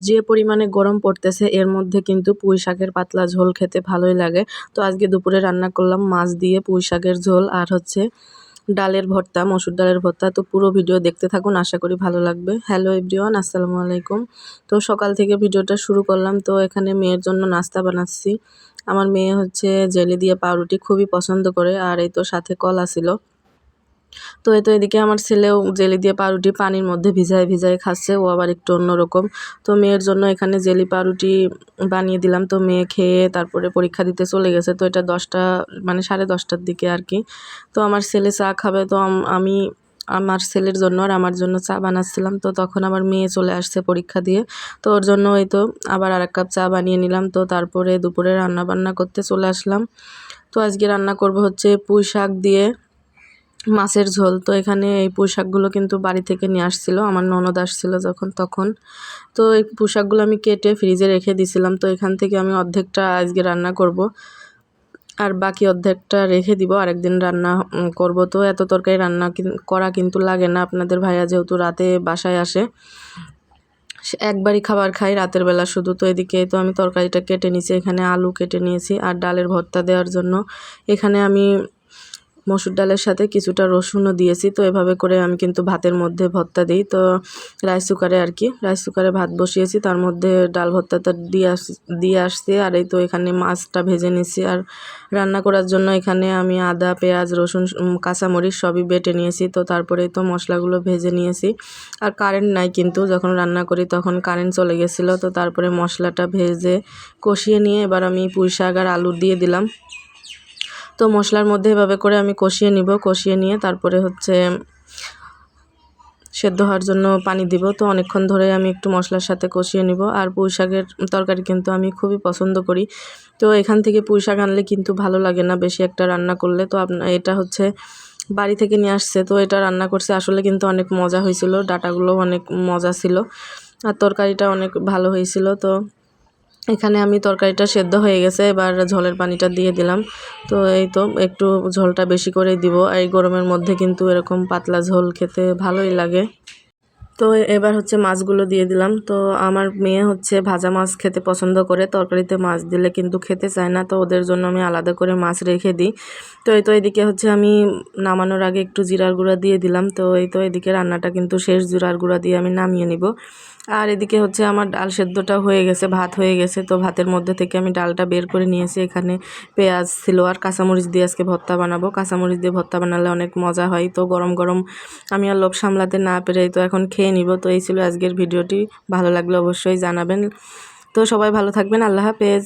যে পরিমাণে গরম পড়তেছে এর মধ্যে কিন্তু পুঁই শাকের পাতলা ঝোল খেতে ভালোই লাগে। তো আজকে দুপুরে রান্না করলাম মাছ দিয়ে পুঁই শাকের ঝোল আর হচ্ছে ডালের ভর্তা, মসুর ডালের ভর্তা। তো পুরো ভিডিও দেখতে থাকুন, আশা করি ভালো লাগবে। হ্যালো এভরিওয়ান, আসসালামু আলাইকুম। তো সকাল থেকে ভিডিওটা শুরু করলাম। তো এখানে মেয়ের জন্য নাস্তা বানাচ্ছি। আমার মেয়ে হচ্ছে জেলি দিয়ে পাউরুটি খুবই পছন্দ করে, আর এই তো সাথে কলা ছিল। তো এই তো এদিকে আমার ছেলেও জেলি দিয়ে পাউরুটি পানির মধ্যে ভিজায় ভিজায় খাচ্ছে, ও আবার একটু অন্যরকম। তো মেয়ের জন্য এখানে জেলি পাউরুটি বানিয়ে দিলাম। তো মেয়ে খেয়ে তারপরে পরীক্ষা দিতে চলে গেছে। তো এটা 10টা মানে 10:30টার দিকে আর কি। তো আমার ছেলে চা খাবে, তো আমি আমার ছেলের জন্য আর আমার জন্য চা বানাচ্ছিলাম। তো তখন আমার মেয়ে চলে আসছে পরীক্ষা দিয়ে। তো ওর জন্য এই তো আবার আরেক কাপ চা বানিয়ে নিলাম। তো তারপরে দুপুরে রান্না বান্না করতে চলে আসলাম। তো আজকে রান্না করব হচ্ছে পুঁই শাক দিয়ে মাছের ঝোল। তো এখানে এই পুঁই শাকগুলো কিন্তু বাড়ি থেকে নিয়ে আসছিল, আমার ননদ আসছিল তখন। তো এই পুঁই শাকগুলো আমি কেটে ফ্রিজে রেখে দিয়েছিলাম। তো এখান থেকে আমি অর্ধেকটা আজকে রান্না করব, আর বাকি অর্ধেকটা রেখে দিব, আরেকদিন রান্না করব। তো এত তরকারি রান্না করা কিন্তু লাগে না। আপনাদের ভাইয়া যেহেতু রাতে বাসায় আসে, সে একবারই খাবার খাই রাতের বেলা শুধু। তো এদিকে তো আমি তরকারিটা কেটে নিয়েছি, এখানে আলু কেটে নিয়েছি। আর ডালের ভর্তা দেওয়ার জন্য এখানে আমি মসুর ডালের সাথে কিছুটা রসুনও দিয়েছি। তো এভাবে করে আমি কিন্তু ভাতের মধ্যে ভর্তা দিই। তো রাইস কুকারে আর কি, রাইস কুকারে ভাত বসিয়েছি, তার মধ্যে ডাল ভর্তাটা দিয়ে আসছি। আর এই তো এখানে মাছটা ভেজে নিয়েছি। আর রান্না করার জন্য এখানে আমি আদা, পেঁয়াজ, রসুন, কাঁচামরিচ সবই বেটে নিয়েছি। তো তারপরে তো মশলাগুলো ভেজে নিয়েছি। আর কারেন্ট নাই, কিন্তু যখন রান্না করি তখন কারেন্ট চলে গেছিলো। তো তারপরে মশলাটা ভেজে কষিয়ে নিয়ে এবার আমি পুঁই শাক আর আলু দিয়ে দিলাম। তো মশলার মধ্যে এভাবে করে আমি কষিয়ে নিব, কষিয়ে নিয়ে তারপরে হচ্ছে সেদ্ধ হওয়ার জন্য পানি দিব। তো অনেকক্ষণ ধরে আমি একটু মশলার সাথে কষিয়ে নিব। আর পুঁই শাকের তরকারি কিন্তু আমি খুবই পছন্দ করি। তো এখান থেকে পুঁই শাক আনলে কিন্তু ভালো লাগে না বেশি একটা রান্না করলে। তো এটা হচ্ছে বাড়ি থেকে নিয়ে আসছে, তো এটা রান্না করছে, আসলে কিন্তু অনেক মজা হয়েছিল, ডাটাগুলো অনেক মজা ছিল, আর তরকারিটা অনেক ভালো হয়েছিল। তো এখানে আমি তরকারিটা সেদ্ধ হয়ে গেছে, এবার ঝোলের পানিটা দিয়ে দিলাম। তো এই তো একটু ঝোলটা বেশি করেই দিব, এই গরমের মধ্যে কিন্তু এরকম পাতলা ঝোল খেতে ভালোই লাগে। তো এবার হচ্ছে মাছগুলো দিয়ে দিলাম। তো আমার মেয়ে হচ্ছে ভাজা মাছ খেতে পছন্দ করে, তরকারিতে মাছ দিলে কিন্তু খেতে চায় না। তো ওদের জন্য আমি আলাদা করে মাছ রেখে দিই। তো এই তো এদিকে হচ্ছে আমি নামানোর আগে একটু জিরার গুঁড়া দিয়ে দিলাম। তো এই তো এদিকে রান্নাটা কিন্তু শেষ, জিরার গুঁড়া দিয়ে আমি নামিয়ে নিব। আর এদিকে হচ্ছে আমার ডাল সেদ্ধটা হয়ে গেছে, ভাত হয়ে গেছে। তো ভাতের মধ্যে থেকে আমি ডালটা বের করে নিয়েছি। এখানে পেঁয়াজ ছিল আর কাঁচামরিচ দিয়ে আজকে ভর্তা বানাবো। কাঁচামরিচ দিয়ে ভর্তা বানালে অনেক মজা হয়। তো গরম গরম আমি আর লোভ সামলাতে না পেরে তো এখন খেয়ে নিব। তো এই ছিল আজকের ভিডিওটি, ভালো লাগলে অবশ্যই জানাবেন। তো সবাই ভালো থাকবেন, আল্লাহ হাফেজ।